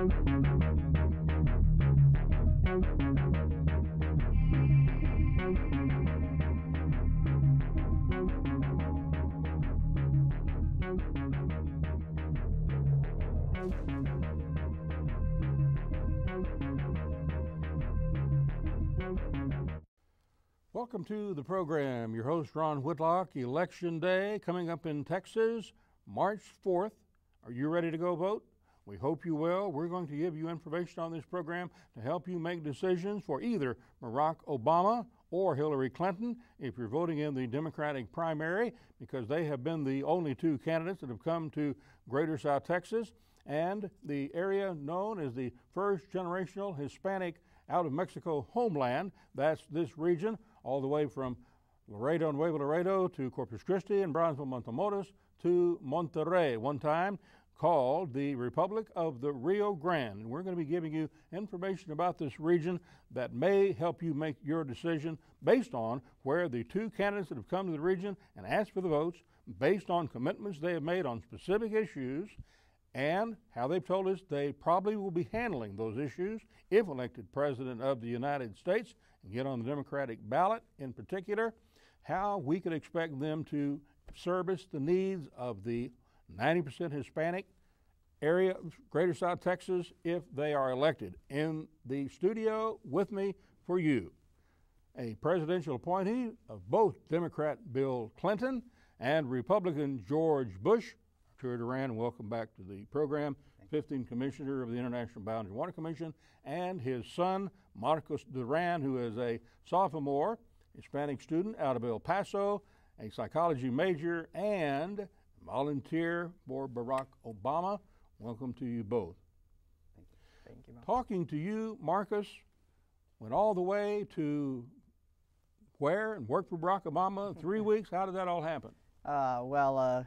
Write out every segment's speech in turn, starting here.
Welcome to the program. Your host, Ron Whitlock. Election Day coming up in Texas, March 4th. Are you ready to go vote? We hope you will. We're going to give you information on this program to help you make decisions for either Barack Obama or Hillary Clinton if you're voting in the Democratic primary, because they have been the only two candidates that have come to Greater South Texas and the area known as the first generational Hispanic out of Mexico homeland. That's this region, all the way from Laredo and Nuevo Laredo to Corpus Christi and Brownsville, Matamoros to Monterrey, one time called the Republic of the Rio Grande. And we're going to be giving you information about this region that may help you make your decision based on where the two candidates that have come to the region and asked for the votes, based on commitments they have made on specific issues, and how they've told us they probably will be handling those issues if elected President of the United States and get on the Democratic ballot in particular, how we could expect them to service the needs of the 90% Hispanic area of Greater South Texas if they are elected. In the studio with me for you, a presidential appointee of both Democrat Bill Clinton and Republican George Bush. Arturo Duran, welcome back to the program. 15th Commissioner of the International Boundary Water Commission, and his son, Marcos Duran, who is a sophomore, Hispanic student out of El Paso, a psychology major, and volunteer for Barack Obama. Welcome to you both. Thank you. Thank you, Mom. Talking to you, Marcus, went all the way to where and worked for Barack Obama 3 weeks. How did that all happen? Why'd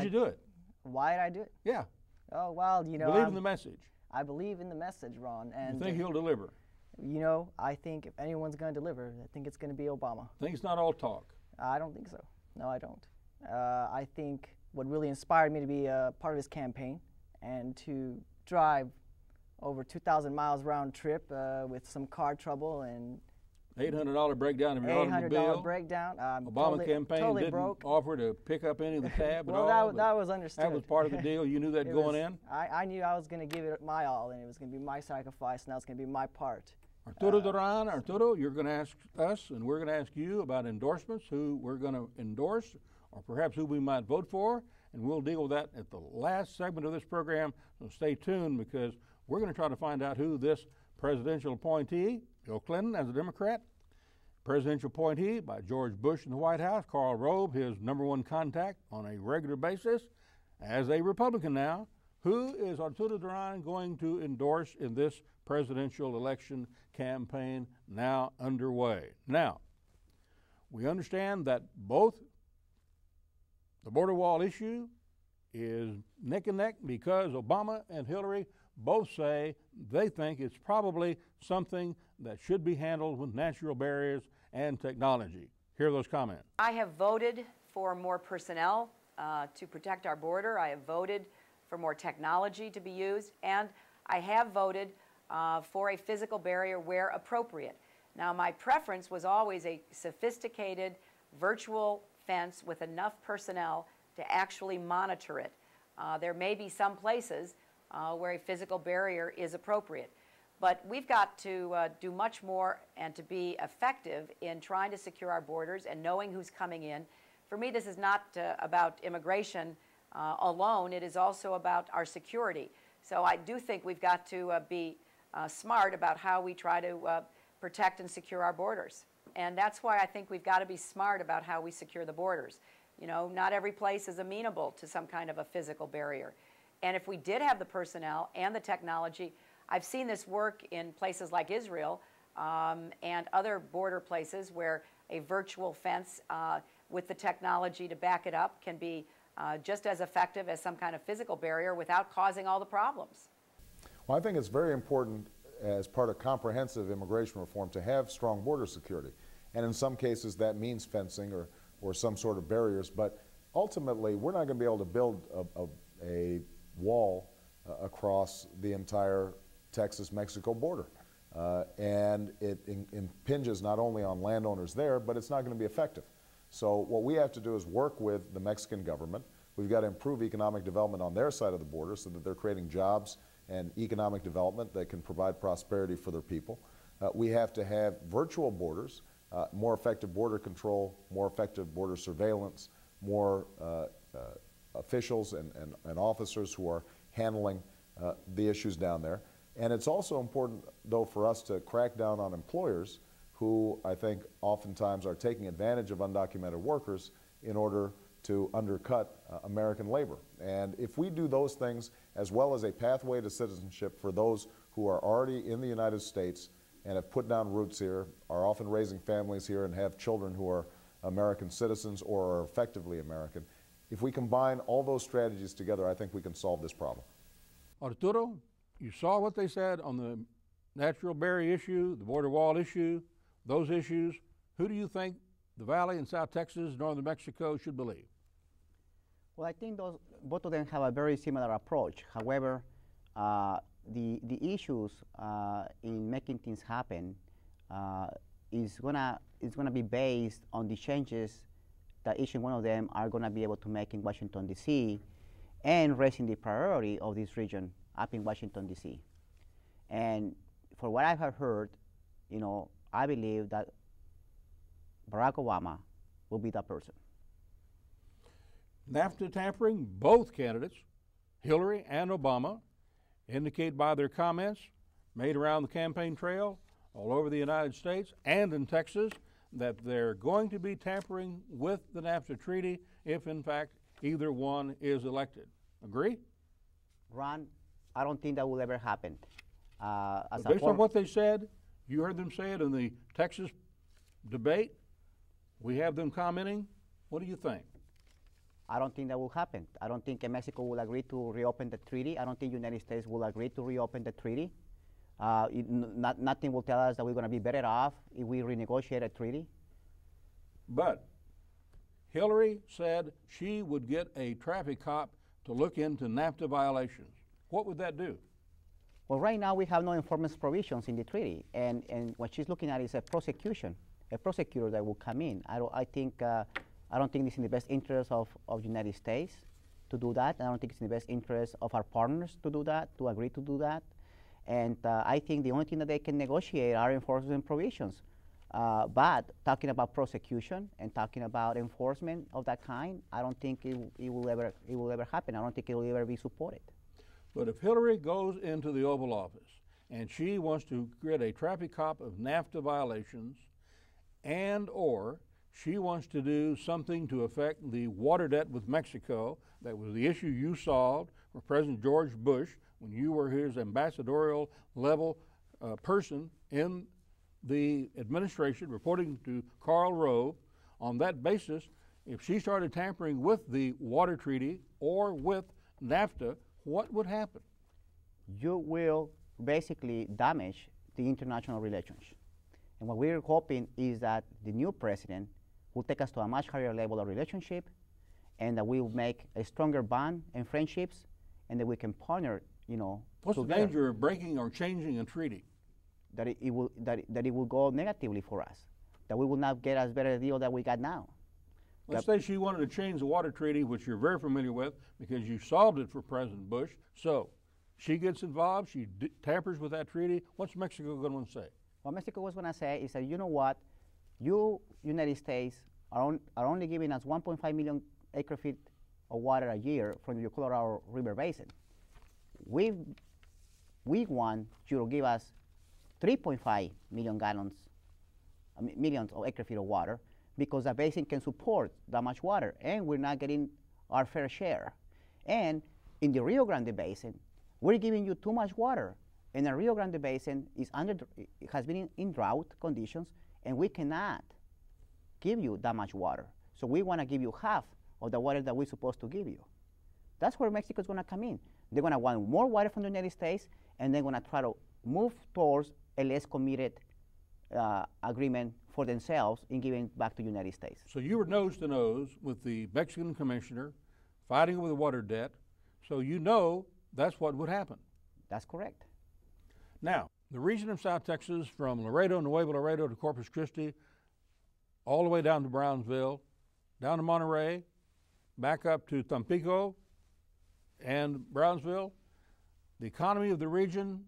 you do it? Why did I do it? Yeah. Oh, well, you know. Believe in the message. I believe in the message, Ron. And you think he'll deliver? You know, I think if anyone's going to deliver, I think it's going to be Obama. Think it's not all talk? I don't think so. No, I don't. I think what really inspired me to be a part of his campaign and to drive over 2,000 miles round trip with some car trouble and $800 breakdown of your automobile. $800 breakdown. Obama campaign totally didn't broke. offer to pick up any of the tab well, at all. that was understood. That was part of the deal. You knew that going in? I knew I was going to give it my all, and it was going to be my sacrifice, and that was going to be my part. Arturo Duran, Arturo, you're going to ask us, and we're going to ask you about endorsements, who we're going to endorse, or perhaps who we might vote for, and we'll deal with that at the last segment of this program, so stay tuned, because we're going to try to find out who this presidential appointee, Bill Clinton as a Democrat, presidential appointee by George Bush in the White House, Karl Rove, his #1 contact on a regular basis, as a Republican now, who is Arturo Duran going to endorse in this presidential election campaign now underway. Now, we understand that both the border wall issue is neck and neck because Obama and Hillary both say they think it's probably something that should be handled with natural barriers and technology. Hear those comments. I have voted for more personnel to protect our border. I have voted for more technology to be used, and I have voted for a physical barrier where appropriate. Now, my preference was always a sophisticated virtual fence with enough personnel to actually monitor it. There may be some places where a physical barrier is appropriate. But we've got to do much more and to be effective in trying to secure our borders and knowing who's coming in. For me, this is not about immigration alone. It is also about our security. So I do think we've got to be smart about how we try to protect and secure our borders. And that's why I think we've got to be smart about how we secure the borders. You know, not every place is amenable to some kind of a physical barrier. And if we did have the personnel and the technology, I've seen this work in places like Israel and other border places where a virtual fence with the technology to back it up can be just as effective as some kind of physical barrier without causing all the problems. Well, I think it's very important as part of comprehensive immigration reform to have strong border security. And in some cases that means fencing or some sort of barriers, but ultimately we're not going to be able to build a wall across the entire Texas-Mexico border. And it impinges not only on landowners there, but it's not going to be effective. So what we have to do is work with the Mexican government. We've got to improve economic development on their side of the border so that they're creating jobs and economic development that can provide prosperity for their people. We have to have virtual borders, more effective border control, more effective border surveillance, more officials and officers who are handling the issues down there. And it's also important, though, for us to crack down on employers who I think oftentimes are taking advantage of undocumented workers in order to undercut American labor. And if we do those things, as well as a pathway to citizenship for those who are already in the United States and have put down roots here, are often raising families here and have children who are American citizens or are effectively American, if we combine all those strategies together, I think we can solve this problem. Arturo, you saw what they said on the natural barrier issue, the border wall issue, those issues. Who do you think the Valley in South Texas, northern Mexico should believe? Well, I think both of them have a very similar approach. However, the issues in making things happen is gonna be based on the changes that each one of them are gonna be able to make in Washington, D.C., and raising the priority of this region up in Washington, D.C. And for what I have heard, you know, I believe that Barack Obama will be that person. NAFTA tampering, both candidates, Hillary and Obama, indicate by their comments made around the campaign trail all over the United States and in Texas that they're going to be tampering with the NAFTA treaty if, in fact, either one is elected. Agree? Ron, I don't think that will ever happen. Based on what they said, you heard them say it in the Texas debate. We have them commenting. What do you think? I don't think that will happen. I don't think Mexico will agree to reopen the treaty. I don't think the United States will agree to reopen the treaty. Nothing will tell us that we're going to be better off if we renegotiate a treaty. But Hillary said she would get a traffic cop to look into NAFTA violations. What would that do? Well, right now we have no enforcement provisions in the treaty, and what she's looking at is a prosecutor that will come in. I don't think it's in the best interest of the United States to do that. I don't think it's in the best interest of our partners to do that, to agree to do that. And I think the only thing that they can negotiate are enforcement provisions. But talking about prosecution and talking about enforcement of that kind, I don't think it will ever happen. I don't think it will ever be supported. But if Hillary goes into the Oval Office and she wants to create a traffic cop of NAFTA violations, and or she wants to do something to affect the water debt with Mexico, that was the issue you solved for President George Bush when you were his ambassadorial level person in the administration, reporting to Karl Rove. On that basis, if she started tampering with the water treaty or with NAFTA, what would happen? You will basically damage the international relations. And what we're hoping is that the new president will take us to a much higher level of relationship, and that we will make a stronger bond and friendships, and that we can partner, you know. What's together. the danger of breaking or changing a treaty? That it will go negatively for us, that we will not get as better a deal that we got now. Let's say she wanted to change the water treaty, which you're very familiar with because you solved it for President Bush. So she gets involved, she tampers with that treaty. What's Mexico going to say? What Mexico was going to say is that, you know what, you, United States, are only giving us 1.5 million acre-feet of water a year from the Colorado River Basin. We want you to give us 3.5 million millions of acre-feet of water, because the basin can support that much water, and we're not getting our fair share. And in the Rio Grande Basin, we're giving you too much water, and the Rio Grande Basin has been in drought conditions, and we cannot give you that much water. So we want to give you half of the water that we're supposed to give you. That's where Mexico's going to come in. They're going to want more water from the United States, and they're going to try to move towards a less committed agreement for themselves in giving back to the United States. So you were nose to nose with the Mexican commissioner fighting over the water debt. So you know that's what would happen. That's correct. Now, the region of South Texas from Laredo, Nuevo Laredo to Corpus Christi, all the way down to Brownsville, down to Monterey, back up to Tampico and Brownsville, the economy of the region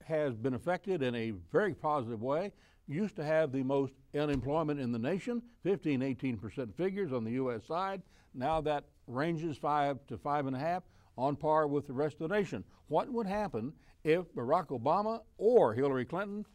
has been affected in a very positive way. Used to have the most unemployment in the nation, 15, 18% figures on the U.S. side. Now that ranges 5 to 5.5, on par with the rest of the nation. What would happen if Barack Obama or Hillary Clinton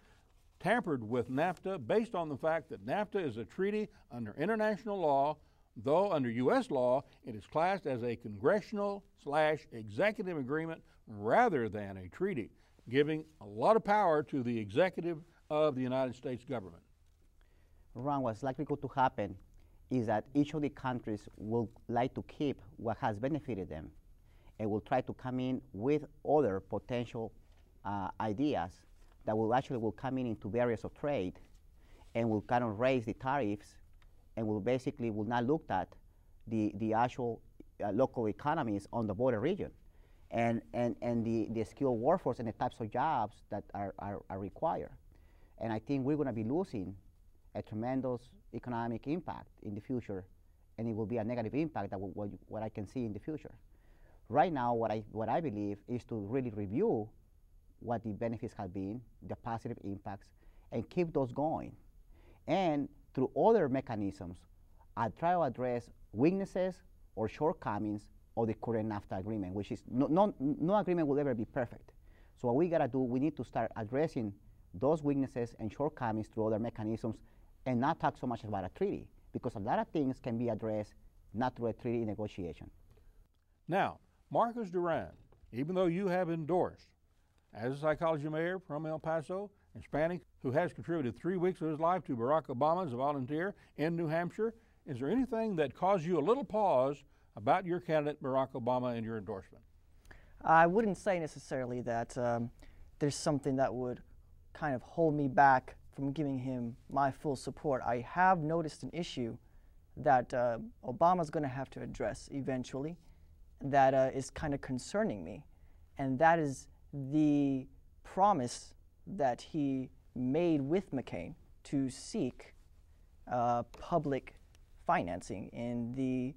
tampered with NAFTA based on the fact that NAFTA is a treaty under international law, though under U.S. law it is classed as a congressional/executive agreement rather than a treaty, giving a lot of power to the executive of the United States government? Ron, what's likely going to happen is that each of the countries will like to keep what has benefited them and will try to come in with other potential ideas that will come in into barriers of trade and will kind of raise the tariffs and will not look at the actual local economies on the border region and the skilled workforce and the types of jobs that are required. And I think we're going to be losing a tremendous economic impact in the future, and it will be a negative impact that what I can see in the future. Right now, what I believe is to really review what the benefits have been, the positive impacts, and keep those going. And through other mechanisms, I try to address weaknesses or shortcomings of the current NAFTA agreement, which is no agreement will ever be perfect. So what we gotta do, we need to start addressing those weaknesses and shortcomings through other mechanisms and not talk so much about a treaty, because a lot of things can be addressed not through a treaty negotiation. Now, Marcos Duran, even though you have endorsed as a psychology major from El Paso, Hispanic, who has contributed 3 weeks of his life to Barack Obama as a volunteer in New Hampshire, is there anything that caused you a little pause about your candidate, Barack Obama, and your endorsement? I wouldn't say necessarily that there's something that would kind of hold me back from giving him my full support. I have noticed an issue that Obama's going to have to address eventually that is kind of concerning me, and that is the promise that he made with McCain to seek public financing in the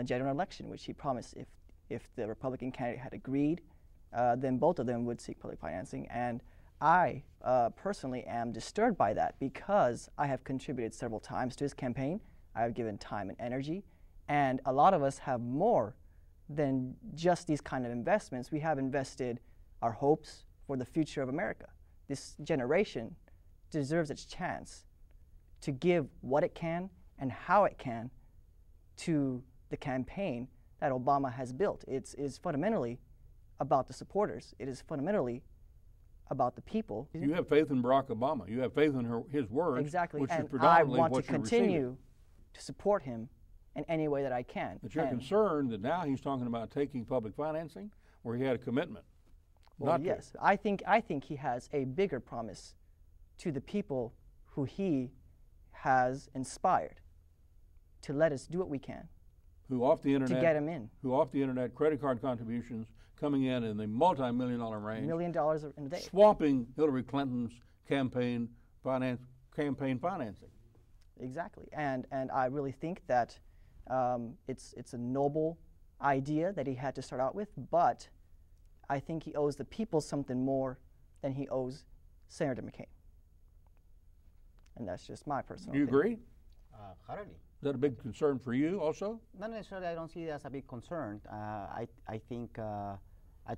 general election, which he promised if the Republican candidate had agreed, then both of them would seek public financing. And I personally am disturbed by that because I have contributed several times to his campaign. I have given time and energy, and a lot of us have more than just these kind of investments. We have invested our hopes for the future of America. This generation deserves its chance to give what it can and how it can to the campaign that Obama has built. It is fundamentally about the supporters. It is fundamentally about the people. You have faith in Barack Obama. You have faith in his words, exactly, which and is predominantly I want what to you're continue receiving. to support him in any way that I can. But you're concerned that now he's talking about taking public financing where he had a commitment. Well, yes, I think he has a bigger promise to the people who he has inspired to let us do what we can. Who off the internet to get him in. Who off the internet credit card contributions coming in the multi-million-dollar range. $1 million in a day. Swamping Hillary Clinton's campaign financing. Exactly, and I really think that it's a noble idea that he had to start out with, but I think he owes the people something more than he owes Senator McCain. And that's just my personal Do you opinion. agree? Hardly. Is that a big concern for you also? Not necessarily. I don't see it as a big concern. I think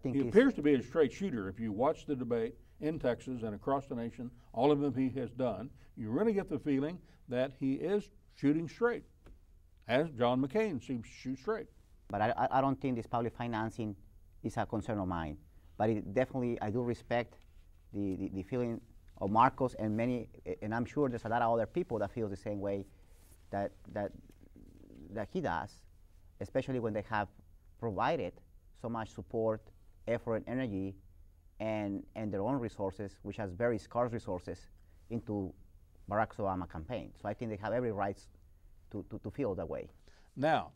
he appears to be a straight shooter. If you watch the debate in Texas and across the nation, all of them he has done, you really get the feeling that he is shooting straight, as John McCain seems to shoot straight. But I don't think this public financing is a concern of mine. But it definitely, I do respect the feeling of Marcos and many, and I'm sure there's a lot of other people that feel the same way that he does, especially when they have provided so much support, effort, and energy, and their own resources, which has very scarce resources, into Barack Obama campaign. So I think they have every right to feel that way. Now,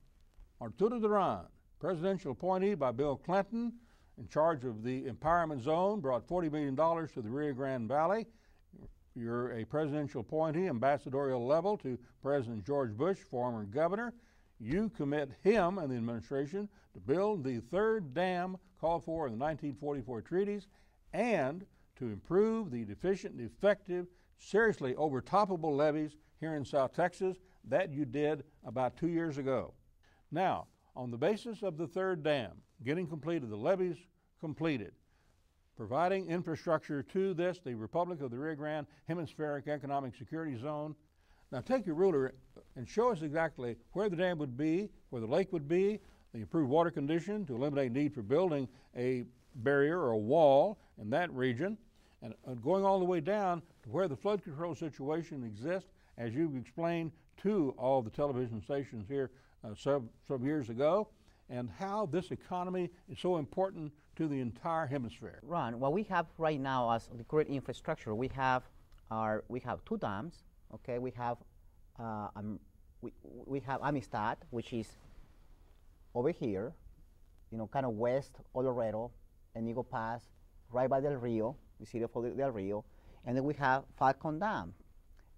Arturo Duran presidential appointee by Bill Clinton in charge of the empowerment zone, brought $40 million to the Rio Grande Valley. You're a presidential appointee, ambassadorial level, to President George Bush, former governor. You commit him and the administration to build the third dam called for in the 1944 treaties and to improve the deficient and effective, seriously overtoppable levees here in South Texas that you did about 2 years ago. Now, on the basis of the third dam getting completed, the levees completed, providing infrastructure to this, the Republic of the Rio Grande Hemispheric Economic Security Zone. Now take your ruler and show us exactly where the dam would be, where the lake would be, the improved water condition to eliminate need for building a barrier or a wall in that region, and going all the way down to where the flood control situation exists, as you've explained to all the television stations here some years ago, and how this economy is so important to the entire hemisphere. Ron, what we have right now as the current infrastructure, we have two dams. Okay, we have Amistad, which is over here, kind of west of Laredo and Eagle Pass, right by Del Rio, the city of Del Rio, and then we have Falcon Dam,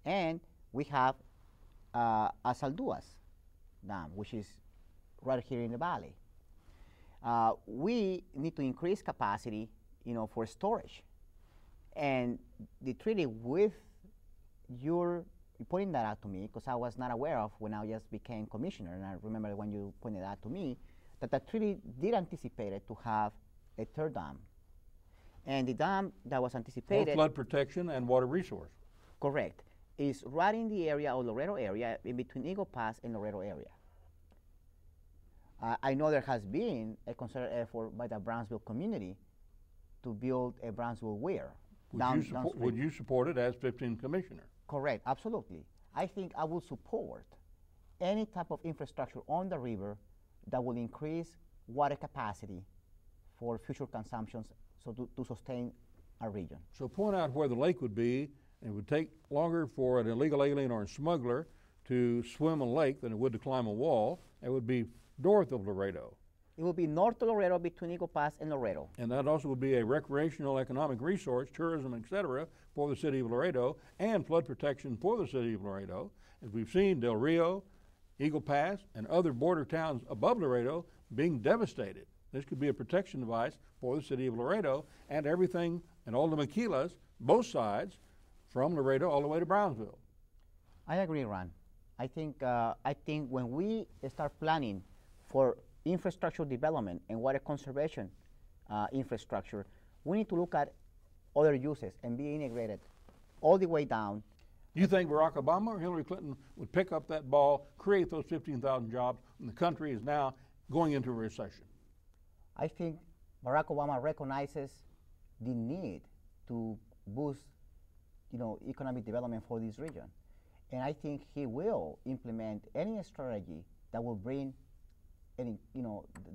and we have Asalduas Dam, which is right here in the valley. We need to increase capacity, for storage, and the treaty with you're pointing that out to me, because I was not aware of when I just became commissioner, and I remember when you pointed that to me, that the treaty did anticipate it to have a third dam. And the dam that was anticipated— for flood protection and water resource. Correct. Is right in the area of Laredo area, in between Eagle Pass and Laredo area. I know there has been a concerted effort by the Brownsville community to build a Brownsville weir. Would you support it as 15th commissioner? Correct, absolutely. I think I will support any type of infrastructure on the river that will increase water capacity for future consumptions, so to sustain our region. So point out where the lake would be, and it would take longer for an illegal alien or a smuggler to swim a lake than it would to climb a wall. It would be north of Laredo. It will be north of Laredo, between Eagle Pass and Laredo. And that also would be a recreational economic resource, tourism, etc., for the city of Laredo, and flood protection for the city of Laredo. As we've seen, Del Rio, Eagle Pass, and other border towns above Laredo being devastated. This could be a protection device for the city of Laredo and everything, and all the maquilas, both sides, from Laredo all the way to Brownsville. I agree, Ron. I think when we start planning for infrastructure development and water conservation infrastructure, we need to look at other uses and be integrated all the way down. Do you think Barack Obama or Hillary Clinton would pick up that ball, create those 15,000 jobs, when the country is now going into a recession? I think Barack Obama recognizes the need to boost, economic development for this region, and I think he will implement any strategy that will bring any,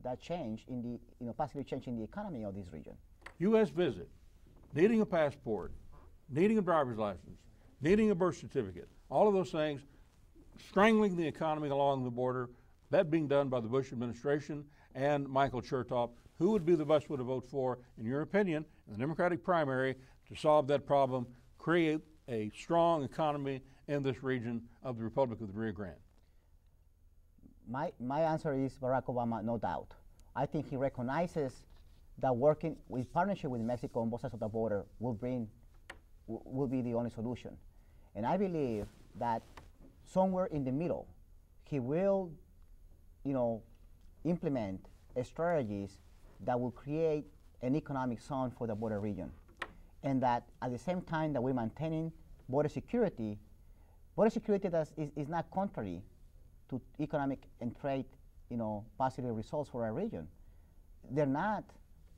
that change in the, positive change in the economy of this region. U.S. visit, needing a passport, needing a driver's license, needing a birth certificate, all of those things, strangling the economy along the border, that being done by the Bush administration and Michael Chertoff. Who would be the best one to vote for, in your opinion, in the Democratic primary to solve that problem, create a strong economy in this region of the Republic of the Rio Grande? My answer is Barack Obama, no doubt. I think he recognizes that working with partnership with Mexico on both sides of the border will be the only solution. And I believe that somewhere in the middle, he will, implement strategies that will create an economic zone for the border region. And that at the same time that we're maintaining border security is not contrary to economic and trade, positive results for our region. They're not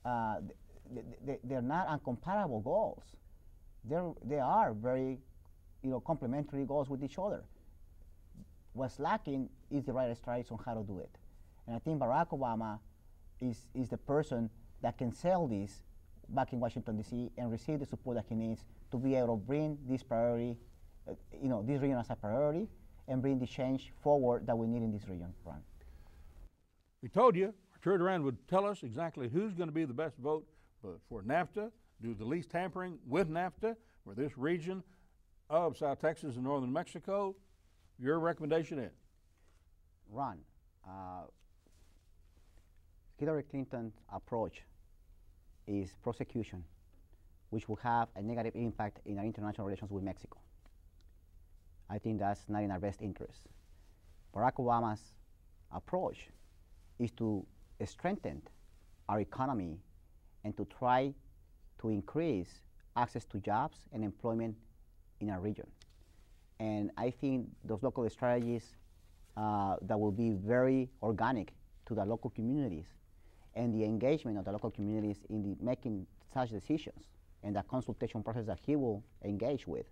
uncomparable goals. They are very, complementary goals with each other. What's lacking is the right strategy on how to do it. And I think Barack Obama is the person that can sell this back in Washington, D.C. and receive the support that he needs to be able to bring this priority, this region as a priority, and bring the change forward that we need in this region. Ron. We told you, our Arturo Duran would tell us exactly who's going to be the best vote for NAFTA, do the least tampering with NAFTA for this region of South Texas and northern Mexico. Your recommendation is? Ron, Hillary Clinton's approach is prosecution, which will have a negative impact in our international relations with Mexico. I think that's not in our best interest. Barack Obama's approach is to strengthen our economy and to try to increase access to jobs and employment in our region. And I think those local strategies that will be very organic to the local communities and the engagement of the local communities in the making such decisions and the consultation process that he will engage with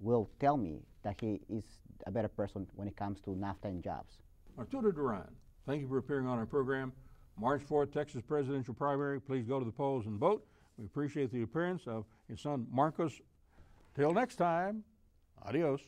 will tell me that he is a better person when it comes to NAFTA and jobs. Arturo Duran, thank you for appearing on our program. March 4th, Texas presidential primary. Please go to the polls and vote. We appreciate the appearance of your son, Marcos. Till next time, adios.